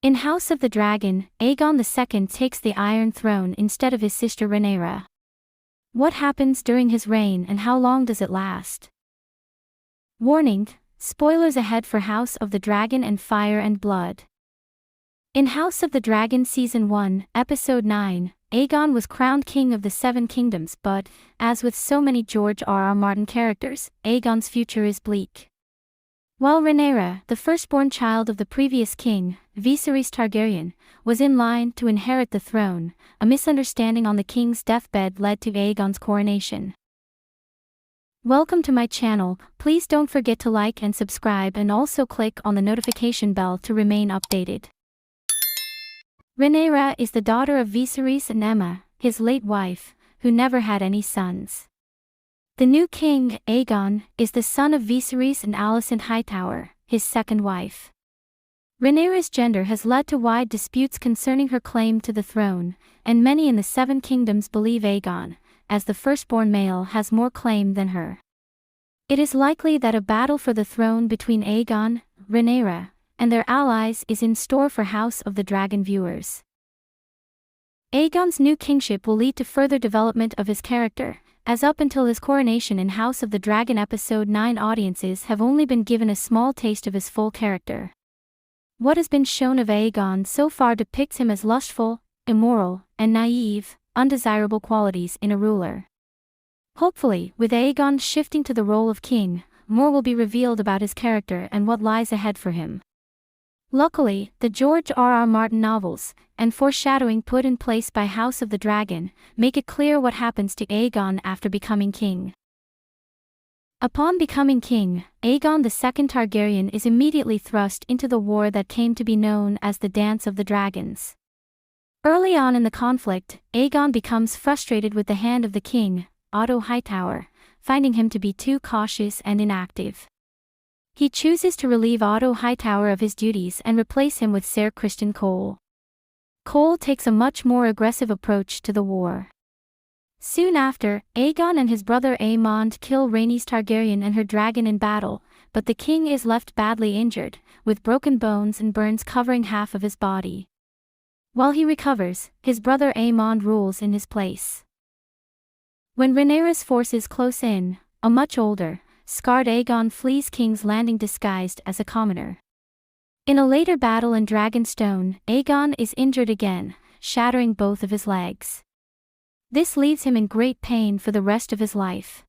In House of the Dragon, Aegon II takes the Iron Throne instead of his sister Rhaenyra. What happens during his reign and how long does it last? Warning: spoilers ahead for House of the Dragon and Fire and Blood. In House of the Dragon Season 1, Episode 9, Aegon was crowned King of the Seven Kingdoms, but, as with so many George R.R. Martin characters, Aegon's future is bleak. While Rhaenyra, the firstborn child of the previous king, Veeserys Targaryen, was in line to inherit the throne, a misunderstanding on the king's deathbed led to Aegon's coronation. Welcome to my channel. Please don't forget to like and subscribe and also click on the notification bell to remain updated. Rhaenyra is the daughter of Veeserys and Aemma, his late wife, who never had any sons. The new king, Aegon, is the son of Veeserys and Alicent Hightower, his second wife. Rhaenyra's gender has led to wide disputes concerning her claim to the throne, and many in the Seven Kingdoms believe Aegon, as the firstborn male, has more claim than her. It is likely that a battle for the throne between Aegon, Rhaenyra, and their allies is in store for House of the Dragon viewers. Aegon's new kingship will lead to further development of his character, as up until his coronation in House of the Dragon Episode 9 audiences have only been given a small taste of his full character. What has been shown of Aegon so far depicts him as lustful, immoral, and naive, undesirable qualities in a ruler. Hopefully, with Aegon shifting to the role of king, more will be revealed about his character and what lies ahead for him. Luckily, the George R.R. Martin novels, and foreshadowing put in place by House of the Dragon, make it clear what happens to Aegon after becoming king. Upon becoming king, Aegon II Targaryen is immediately thrust into the war that came to be known as the Dance of the Dragons. Early on in the conflict, Aegon becomes frustrated with the hand of the king, Otto Hightower, finding him to be too cautious and inactive. He chooses to relieve Otto Hightower of his duties and replace him with Ser Criston Cole. Cole takes a much more aggressive approach to the war. Soon after, Aegon and his brother Aemond kill Rhaenys Targaryen and her dragon in battle, but the king is left badly injured, with broken bones and burns covering half of his body. While he recovers, his brother Aemond rules in his place. When Rhaenyra's forces close in, a much older, scarred Aegon flees King's Landing disguised as a commoner. In a later battle in Dragonstone, Aegon is injured again, shattering both of his legs. This leaves him in great pain for the rest of his life.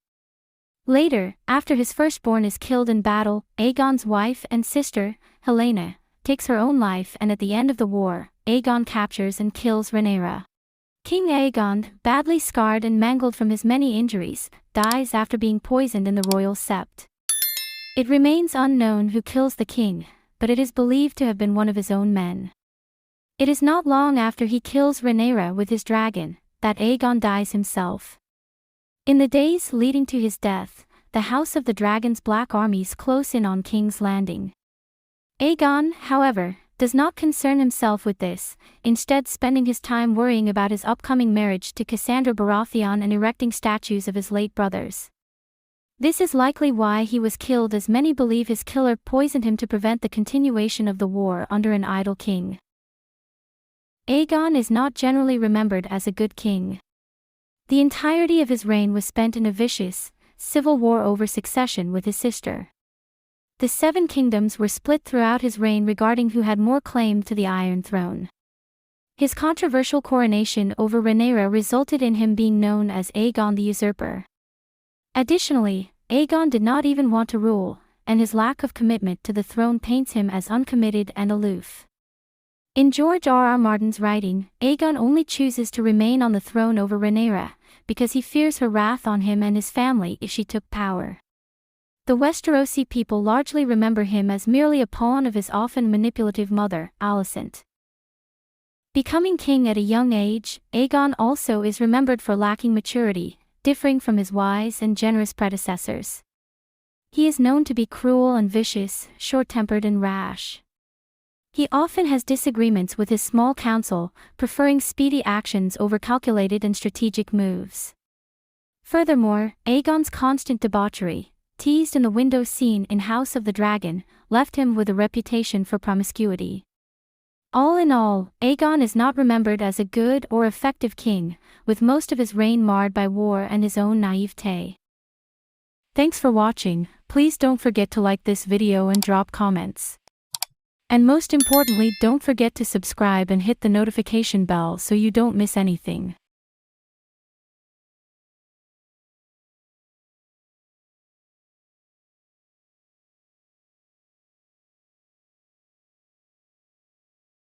Later, after his firstborn is killed in battle, Aegon's wife and sister, Helaena, takes her own life, and at the end of the war, Aegon captures and kills Rhaenyra. King Aegon, badly scarred and mangled from his many injuries, dies after being poisoned in the royal sept. It remains unknown who kills the king, but it is believed to have been one of his own men. It is not long after he kills Rhaenyra with his dragon, that Aegon dies himself. In the days leading to his death, the House of the Dragon's black armies close in on King's Landing. Aegon, however, does not concern himself with this, instead spending his time worrying about his upcoming marriage to Cassandra Baratheon and erecting statues of his late brothers. This is likely why he was killed, as many believe his killer poisoned him to prevent the continuation of the war under an idle king. Aegon is not generally remembered as a good king. The entirety of his reign was spent in a vicious, civil war over succession with his sister. The Seven Kingdoms were split throughout his reign regarding who had more claim to the Iron Throne. His controversial coronation over Rhaenyra resulted in him being known as Aegon the Usurper. Additionally, Aegon did not even want to rule, and his lack of commitment to the throne paints him as uncommitted and aloof. In George R.R. Martin's writing, Aegon only chooses to remain on the throne over Rhaenyra, because he fears her wrath on him and his family if she took power. The Westerosi people largely remember him as merely a pawn of his often manipulative mother, Alicent. Becoming king at a young age, Aegon also is remembered for lacking maturity, differing from his wise and generous predecessors. He is known to be cruel and vicious, short-tempered and rash. He often has disagreements with his small council, preferring speedy actions over calculated and strategic moves. Furthermore, Aegon's constant debauchery, teased in the window scene in House of the Dragon, left him with a reputation for promiscuity. All in all, Aegon is not remembered as a good or effective king, with most of his reign marred by war and his own naivete. Thanks for watching. Please don't forget to like this video and drop comments. And most importantly, don't forget to subscribe and hit the notification bell so you don't miss anything.